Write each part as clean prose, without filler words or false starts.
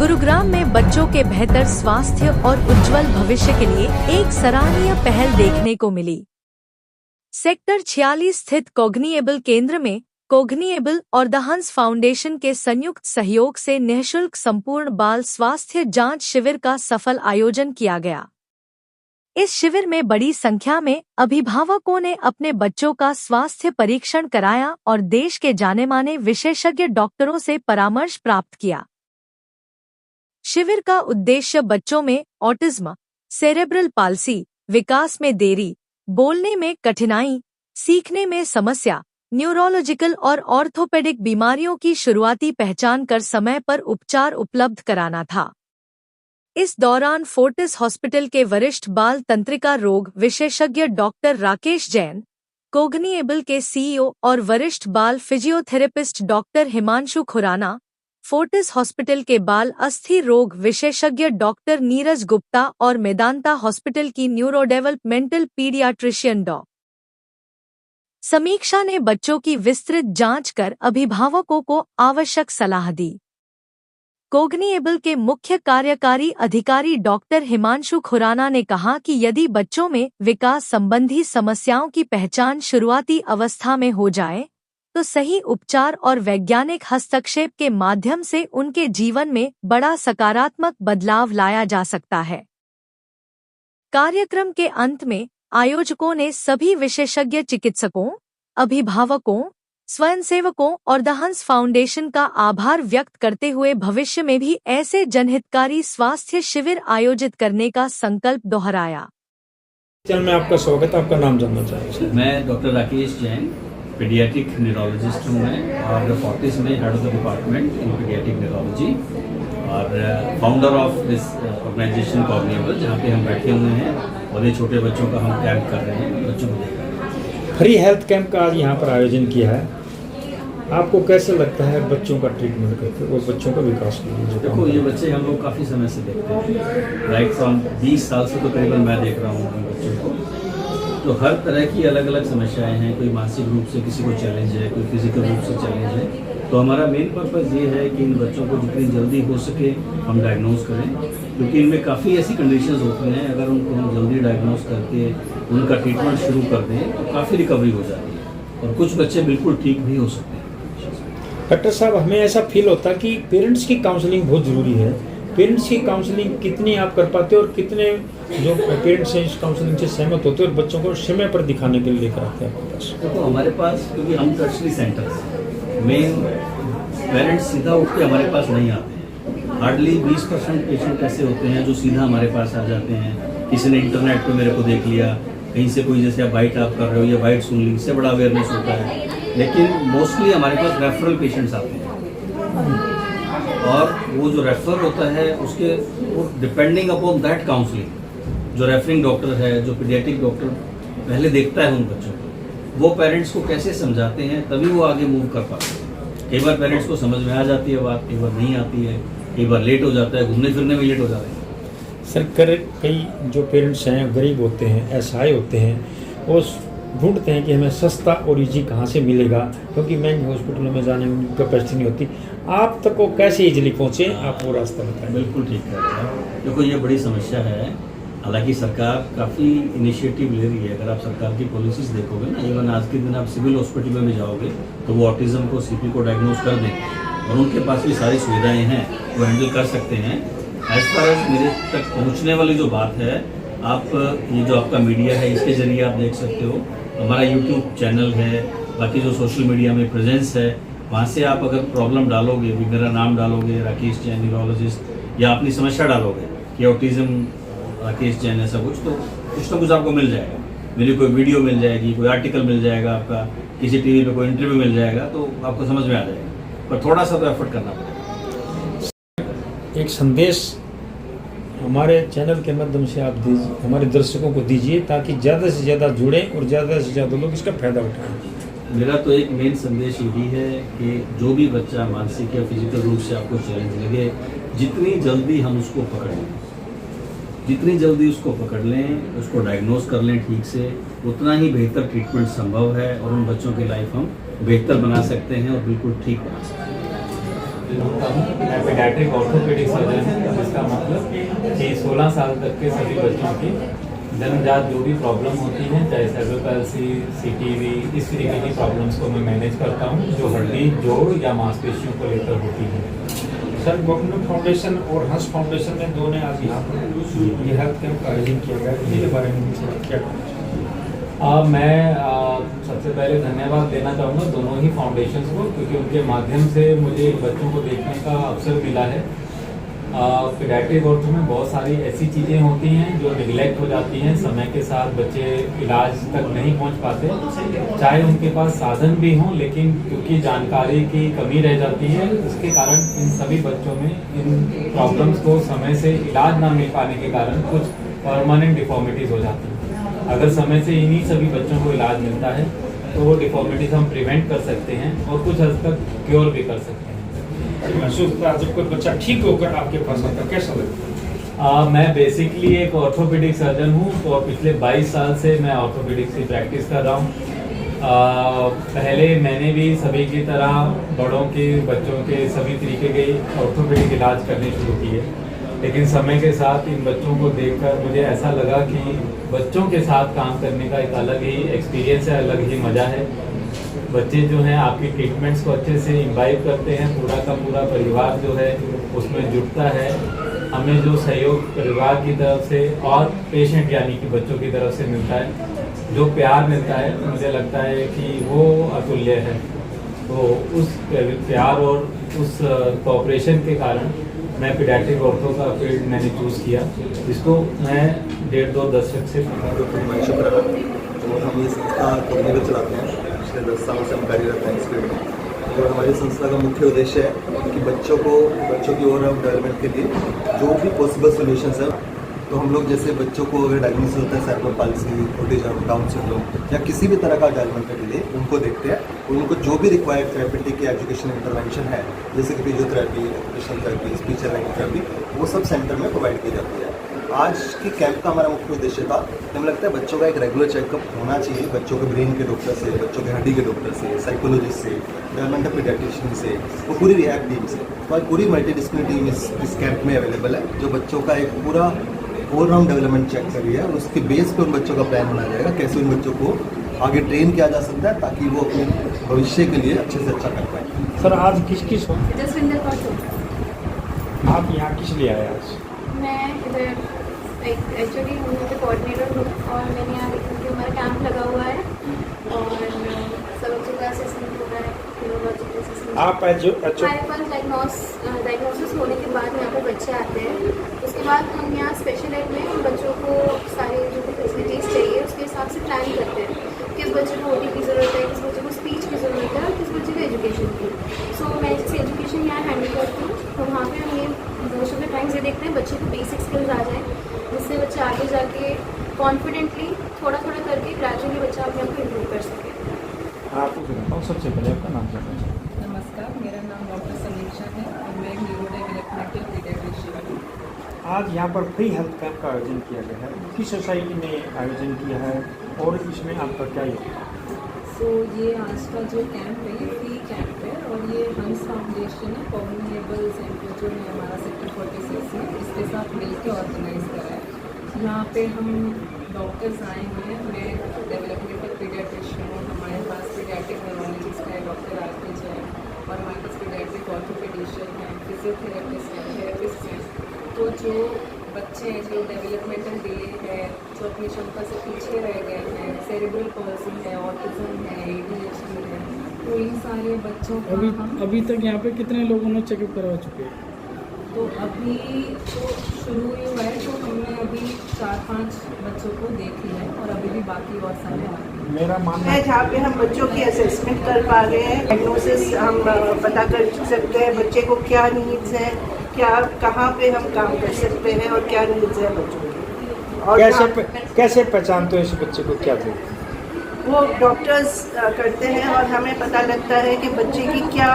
गुरुग्राम में बच्चों के बेहतर स्वास्थ्य और उज्जवल भविष्य के लिए एक सराहनीय पहल देखने को मिली। सेक्टर 46 स्थित कोग्निएबल केंद्र में कोग्निएबल और द हंस फाउंडेशन के संयुक्त सहयोग से निःशुल्क संपूर्ण बाल स्वास्थ्य जांच शिविर का सफल आयोजन किया गया। इस शिविर में बड़ी संख्या में अभिभावकों ने अपने बच्चों का स्वास्थ्य परीक्षण कराया और देश के जाने-माने विशेषज्ञ डॉक्टरों से परामर्श प्राप्त किया। शिविर का उद्देश्य बच्चों में ऑटिज्म, सेरेब्रल पाल्सी, विकास में देरी, बोलने में कठिनाई, सीखने में समस्या, न्यूरोलॉजिकल और ऑर्थोपेडिक बीमारियों की शुरुआती पहचान कर समय पर उपचार उपलब्ध कराना था। इस दौरान फोर्टिस हॉस्पिटल के वरिष्ठ बाल तंत्रिका रोग विशेषज्ञ डॉक्टर राकेश जैन, कोग्निएबल के सीईओ और वरिष्ठ बाल physiotherapist doctor Himanshu Khurana, Fortis hospital के बाल अस्थि रोग विशेषज्ञ डॉक्टर नीरज गुप्ता और मेदांता हॉस्पिटल की न्यूरोडेवलपमेंटल पीडियाट्रिशियन डॉ. समीक्षा ने बच्चों की विस्तृत जांच कर अभिभावकों को आवश्यक सलाह दी। कोग्निएबल के मुख्य कार्यकारी अधिकारी डॉक्टर हिमांशु खुराना ने कहा कि यदि बच्चों में विकास संबंधी समस्याओं की पहचान शुरुआती अवस्था में हो जाए, तो सही उपचार और वैज्ञानिक हस्तक्षेप के माध्यम से उनके जीवन में बड़ा सकारात्मक बदलाव लाया जा सकता है। कार्यक्रम के अंत में आयोजकों ने सभी विशेषज्ञ चिकित्सकों, अभिभावकों, स्वयंसेवकों और द हंस फाउंडेशन का आभार व्यक्त करते हुए भविष्य में भी ऐसे जनहितकारी स्वास्थ्य शिविर आयोजित करने का संकल्प दोहराया। चल मैं आपका स्वागत, आपका नाम जानना चाहूँगा। मैं doctor Rakesh Jain, paediatric neurologist हूँ मैं, और फोर्टिस में head of the department in paediatric neurology और फाउंडर ऑफ दिस ऑर्गेनाइजेशन कोग्निएबल, जहाँ पे हम बैठे हुए हैं और ये छोटे बच्चों का हम कैंप कर रहे हैं, बच्चों को देखकर। फ्री हेल्थ कैंप का आज यहाँ पर आयोजन किया है। आपको कैसे लगता है बच्चों का ट्रीटमेंट करके और बच्चों का विकास के लिए? देखो, ये बच्चे हम लोग काफ़ी समय से देखते हैं, राइट फ्रॉम 20 साल से तो करीबन मैं देख रहा हूँ इन बच्चों को। तो हर तरह की अलग अलग समस्याएं हैं, कोई मानसिक रूप से किसी को चैलेंज है, कोई फिजिकल रूप से चैलेंज है। तो हमारा मेन पर्पज़ ये है कि इन बच्चों को जितनी जल्दी हो सके हम डायग्नोज करें, क्योंकि इनमें काफ़ी ऐसी कंडीशंस होती हैं, अगर उनको हम जल्दी डायग्नोज करके उनका ट्रीटमेंट शुरू कर दें तो काफ़ी रिकवरी हो जाती है और कुछ बच्चे बिल्कुल ठीक भी हो सकते हैं। डॉक्टर साहब, हमें ऐसा फील होता है कि पेरेंट्स की काउंसलिंग बहुत ज़रूरी है। पेरेंट्स की काउंसलिंग कितनी आप कर पाते हो और कितने जो पेरेंट्स हैं इस काउंसलिंग से सहमत होते हैं और बच्चों को समय पर दिखाने के लिए लेकर आते हैं आपके पास? देखो, हमारे पास क्योंकि हम टर्शरी सेंटर्स मेन पेरेंट्स सीधा उठ के हमारे पास नहीं आते हैं। हार्डली 20% पेशेंट ऐसे होते हैं जो सीधा हमारे पास आ जाते हैं। किसी ने इंटरनेट पे मेरे को देख लिया, कहीं से कोई जैसे आप बाइट आप कर रहे हो या बाइट सुन ली, इससे बड़ा अवेयरनेस होता है। लेकिन मोस्टली हमारे पास रेफरल पेशेंट्स आते हैं और वो जो रेफर होता है उसके वो डिपेंडिंग अपॉन दैट काउंसलिंग, जो रेफरिंग डॉक्टर है, जो पीडियाट्रिक डॉक्टर पहले देखता है उन बच्चों को, वो पेरेंट्स को कैसे समझाते हैं तभी वो आगे मूव कर पाते हैं। कई बार पेरेंट्स को समझ में आ जाती है बात, कई बार नहीं आती है, कई बार लेट हो जाता है, घूमने फिरने में लेट हो जाता है। सर, कई जो पेरेंट्स हैं गरीब होते हैं, असहाय होते हैं, वो ढूंढते हैं कि हमें सस्ता और ईजी कहाँ से मिलेगा, क्योंकि महंगे हॉस्पिटलों में जाने में कैपेसिटी नहीं होती। आप तक वो कैसे इजीली पहुँचे, आप वो रास्ता बताएं। बिल्कुल ठीक है। देखो, ये बड़ी समस्या है। हालांकि सरकार काफ़ी इनिशिएटिव ले रही है। अगर आप सरकार की पॉलिसीज देखोगे ना, इवन आज के दिन आप सिविल हॉस्पिटल में भी जाओगे तो वो ऑटिज्म को, सीपी को डायग्नोज कर देंगे और उनके पास भी सारी सुविधाएँ हैं, वो हैंडल कर सकते हैं। एज फार एज मेरे तक पहुँचने वाली जो बात है, आप ये जो आपका मीडिया है इसके ज़रिए आप देख सकते हो। हमारा यूट्यूब चैनल है, बाकी जो सोशल मीडिया में प्रेजेंस है, वहाँ से आप अगर प्रॉब्लम डालोगे, भी मेरा नाम डालोगे राकेश जैन न्यूरोलॉजिस्ट, या अपनी समस्या डालोगे कि ऑटिज्म राकेश जैन ऐसा कुछ, तो कुछ ना कुछ आपको मिल जाएगा। मेरी कोई वीडियो मिल जाएगी, कोई आर्टिकल मिल जाएगा, आपका किसी टीवी पे कोई इंटरव्यू मिल जाएगा, तो आपको समझ में आ जाएगा। पर थोड़ा सा तो एफर्ट करना पड़ेगा। एक संदेश हमारे चैनल के माध्यम से आप दीजिए, हमारे दर्शकों को दीजिए, ताकि ज़्यादा से ज़्यादा जुड़ें और ज़्यादा से ज़्यादा लोग इसका फ़ायदा उठाएं। मेरा तो एक मेन संदेश यही है कि जो भी बच्चा मानसिक या फिजिकल रूप से आपको चैलेंज लगे, जितनी जल्दी हम उसको पकड़ लें, जितनी जल्दी उसको पकड़ लें, उसको डायग्नोज कर लें ठीक से, उतना ही बेहतर ट्रीटमेंट संभव है और उन बच्चों की लाइफ हम बेहतर बना सकते हैं और बिल्कुल ठीक बना सकते हैं। होता हूँ। मैं पीडियाट्रिक ऑर्थोपेडिक सर्जन हूँ, जिसका मतलब कि 16 साल तक के सभी बच्चों की जन्मजात जो भी प्रॉब्लम होती हैं, चाहे सेरेब्रल पैल्सी, CTV, इस तरीके की प्रॉब्लम्स को मैं मैनेज करता हूँ, जो हड्डी, जोड़ या मांसपेशियों को लेकर होती है। सर, गवर्नमेंट फाउंडेशन और हंस फाउंडेशन ने दोनों आज यहाँ पर ये हेल्थ कैंप का आयोजन किया गया, इनके बारे में क्या मैं सबसे पहले धन्यवाद देना चाहूँगा दोनों ही फाउंडेशंस को, क्योंकि उनके माध्यम से मुझे बच्चों को देखने का अवसर मिला है। पीडियाट्रिक ऑर्थो में बहुत सारी ऐसी चीज़ें होती हैं जो निगलेक्ट हो जाती हैं, समय के साथ बच्चे इलाज तक नहीं पहुंच पाते, चाहे उनके पास साधन भी हों, लेकिन क्योंकि जानकारी की कमी रह जाती है, उसके कारण इन सभी बच्चों में इन प्रॉब्लम्स को समय से इलाज ना मिल पाने के कारण कुछ परमानेंट डिफॉर्मिटीज़ हो जाती हैं। अगर समय से इन्हीं सभी बच्चों को इलाज मिलता है तो वो डिफॉर्मिटीज़ हम प्रिवेंट कर सकते हैं और कुछ हद तक क्योर भी कर सकते हैं। महसूस होता है जब कोई बच्चा ठीक होकर आपके पास आता है, कैसा लगता है? मैं बेसिकली एक ऑर्थोपेडिक सर्जन हूँ, तो पिछले 22 साल से मैं ऑर्थोपेडिक्स की प्रैक्टिस कर रहा हूँ। पहले मैंने भी सभी की तरह बड़ों के, बच्चों के सभी तरीके के ऑर्थोपेडिक इलाज करने शुरू किए, लेकिन समय के साथ इन बच्चों को देखकर मुझे ऐसा लगा कि बच्चों के साथ काम करने का एक अलग ही एक्सपीरियंस है, अलग ही मज़ा है। बच्चे जो हैं आपकी ट्रीटमेंट्स को अच्छे से इम्बाइब करते हैं, पूरा का पूरा परिवार जो है उसमें जुटता है। हमें जो सहयोग परिवार की तरफ से और पेशेंट यानी कि बच्चों की तरफ से मिलता है, जो प्यार मिलता है, मुझे लगता है कि वो अतुल्य है। तो उस प्यार और उस कोऑपरेशन के कारण मैं पीडियाट्रिक ऑर्थो का फील्ड मैंने चूज़ किया, जिसको मैं 1.5-2 दशक से तो हम ये संस्था कोऑर्डिनेटर चलाते हैं, पिछले 10 सालों से हम कार्यरत हैं इस फील्ड में। और हमारी संस्था का मुख्य उद्देश्य है कि बच्चों की ओवरऑल डेवलपमेंट के लिए जो भी पॉसिबल सोल्यूशंस है, तो हम लोग जैसे बच्चों को अगर डायग्नोसिस होता है cerebral palsy, autism, down syndrome या किसी भी तरह का डेवलपमेंट के लिए उनको देखते हैं और उनको जो भी रिक्वायर्ड थेरेपेटिक या एजुकेशन इंटरवेंशन है, जैसे कि physiotherapy, occupational therapy, speech and language therapy, वो सब सेंटर में प्रोवाइड की जाती है। आज की कैंप का हमारा मुख्य उद्देश्य था, हमें लगता है बच्चों का एक रेगुलर चेकअप होना चाहिए, बच्चों के ब्रेन के डॉक्टर से, बच्चों के हड्डी के डॉक्टर से, साइकोलॉजिस्ट से, डेवलपमेंटल पीडियाट्रिशियन से, वो पूरी रिहैब टीम से। तो आज पूरी मल्टीडिसिप्लिनरी टीम इस कैंप में अवेलेबल है, जो बच्चों का एक पूरा ऑलराउंड डेवलपमेंट चेक कर रही है और उसके बेस पे उन बच्चों का प्लान बनाया जाएगा, कैसे उन बच्चों को आगे ट्रेन किया जा सकता है ताकि वो अपने भविष्य के लिए अच्छे से अच्छा कर पाए। सर, आज किस जसविंदर कौर, आप यहाँ किस लिए आए आज? मैं इधर एक्चुअली हम लोग के कोऑर्डिनेटर हूँ और मैंने यहाँ देखा कि हमारा कैंप लगा हुआ है और सब बच्चों का असेसमेंट हो रहा है, न्यूरोलॉजिकल असेसमेंट। आप हमारे पास डायग्नोसिस होने के बाद यहाँ पे बच्चे आते हैं, उसके बाद हम यहाँ स्पेशल एड में बच्चों को सारी जो भी फैसिलिटीज़ चाहिए उसके हिसाब से प्लान करते हैं। किस बच्चे को OT की ज़रूरत है, किस बच्चे को स्पीच की ज़रूरत है और किस बच्चे को एजुकेशन की। सो मैं जैसे एजुकेशन यहाँ हैंडल करती हूँ, तो वहाँ पे हम ये मोस्ट ऑफ द टाइम्स ये देखते हैं बच्चे को बेसिक स्किल्स आ जाए, जिससे बच्चा आगे जाके कॉन्फिडेंटली थोड़ा थोड़ा करके ग्रेजुअली बच्चा अपने आप को इम्प्रूव कर सके। आप सबसे पहले आपका नाम क्या है? नमस्कार, मेरा नाम डॉक्टर समीक्षा है और मैं एक न्यूरोडेवलपमेंटल पीडियाट्रिशियन हूँ। आज यहाँ पर फ्री हेल्थ कैंप का आयोजन किया गया है, किस सोसाइटी ने आयोजन किया है और इसमें आपका क्या योगदान? सो ये आज का जो कैंप है ये फ्री कैंप है और ये हंस फाउंडेशन है, कॉग्निएबल सेंटर जो है हमारा सेक्टर 46 में, इसके साथ मिलकर ऑर्गेनाइज करा है। यहाँ पे हम डॉक्टर्स आए हुए हैं, मैं डेवलपमेंटल पीडियाट्रिशियन हूँ, हमारे पास पीडियाट्रिक न्यूरोलॉजिस्ट है डॉक्टर आरकेज है और हमारे पास पीडियाट्रिक ऑर्थोपेडिशियन है, फिजियोथेरेपिस्ट हैं, थेरेपिस्ट हैं। तो जो बच्चे हैं जो डेवलपमेंटल डिले है, जो अपनी क्षमता से पीछे रह गए हैं, सेरेब्रल पॉल्सी है, ऑटिज्म है, ADHD है, तो इन सारे बच्चों का अभी तक यहाँ पे कितने लोगों ने चेकअप करवा चुके हैं? तो अभी तो शुरू ही हुआ है, तो हमने अभी 4-5 बच्चों को देख लिया है और अभी भी बाकी और सारे बाकी। मेरा मानना है जहाँ पे हम बच्चों की असेसमेंट कर पा रहे हैं, डायग्नोसिस हम पता कर सकते हैं बच्चे को क्या नीड्स है, क्या कहाँ पे हम काम कर सकते हैं और क्या नीड्स है बच्चों की। और कैसे पहचानते हो इस बच्चे को, क्या थे? वो डॉक्टर्स करते हैं और हमें पता लगता है कि बच्चे की क्या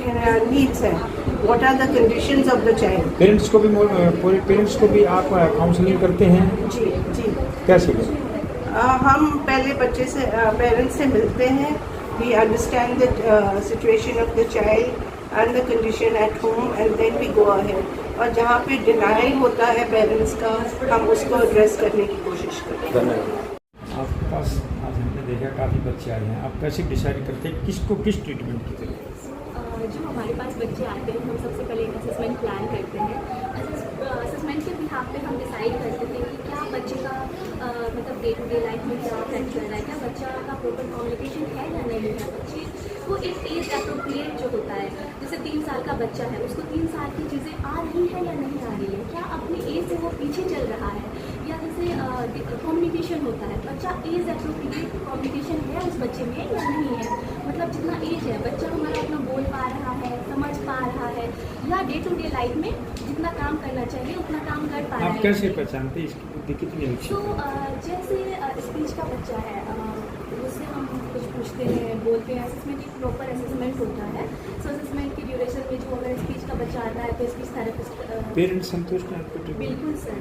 नीड्स हैं, what are the conditions of the child. Parents को भी आप काउंसलिंग करते हैं? जी जी। कैसे? हम पहले बच्चे से पेरेंट्स से मिलते हैं, we understand the situation of the child and the condition at home, and then we go ahead. और जहाँ पे डिनाइल होता है पेरेंट्स का, हम उसको एड्रेस करने की कोशिश करते हैं। धन्यवाद। आपके पास आज हमने देखा काफ़ी बच्चे आए हैं, आप कैसे डिसाइड करते हैं किसको किस ट्रीटमेंट की जरूरत है? जो हमारे पास बच्चे आते हैं, हम सबसे पहले एक असेसमेंट प्लान करते हैं। असेसमेंट के बिहाफ पे हम डिसाइड करते हैं कि क्या बच्चे का मतलब डे टू डे लाइफ में क्या अफेक्ट कर रहा है, क्या बच्चा का प्रॉपर कम्युनिकेशन है या नहीं है। बच्चे को एक एज एप्रोप्रिएट जो होता है, जैसे 3 साल का बच्चा है, उसको 3 साल की चीज़ें आ रही है या नहीं आ रही है, क्या अपनी एज से वो पीछे चल रहा है, या जैसे कम्युनिकेशन होता है, बच्चा एज एप्रोप्रिएट कम्युनिकेशन है उस बच्चे में या नहीं है। मतलब जितना एज है बच्चा हमारा अपना बोल पा रहा है, समझ पा रहा है, या डे टू डे लाइफ में जितना काम करना चाहिए उतना काम कर पा रहा है। आप कैसे पहचानते हैं इसकी बुद्धि कितनी अच्छी तो है? जैसे स्पीच का बच्चा है, उससे हम कुछ पूछते हैं, बोलते हैं, असेसमेंट एक प्रॉपर असेसमेंट होता है। सो असेसमेंट की ड्यूरेशन में जो अगर स्पीच का बच्चा आता है तो स्पीच थेरेपिस्ट पेरेंट्स संतुष्ट हैं आपको? बिल्कुल सर।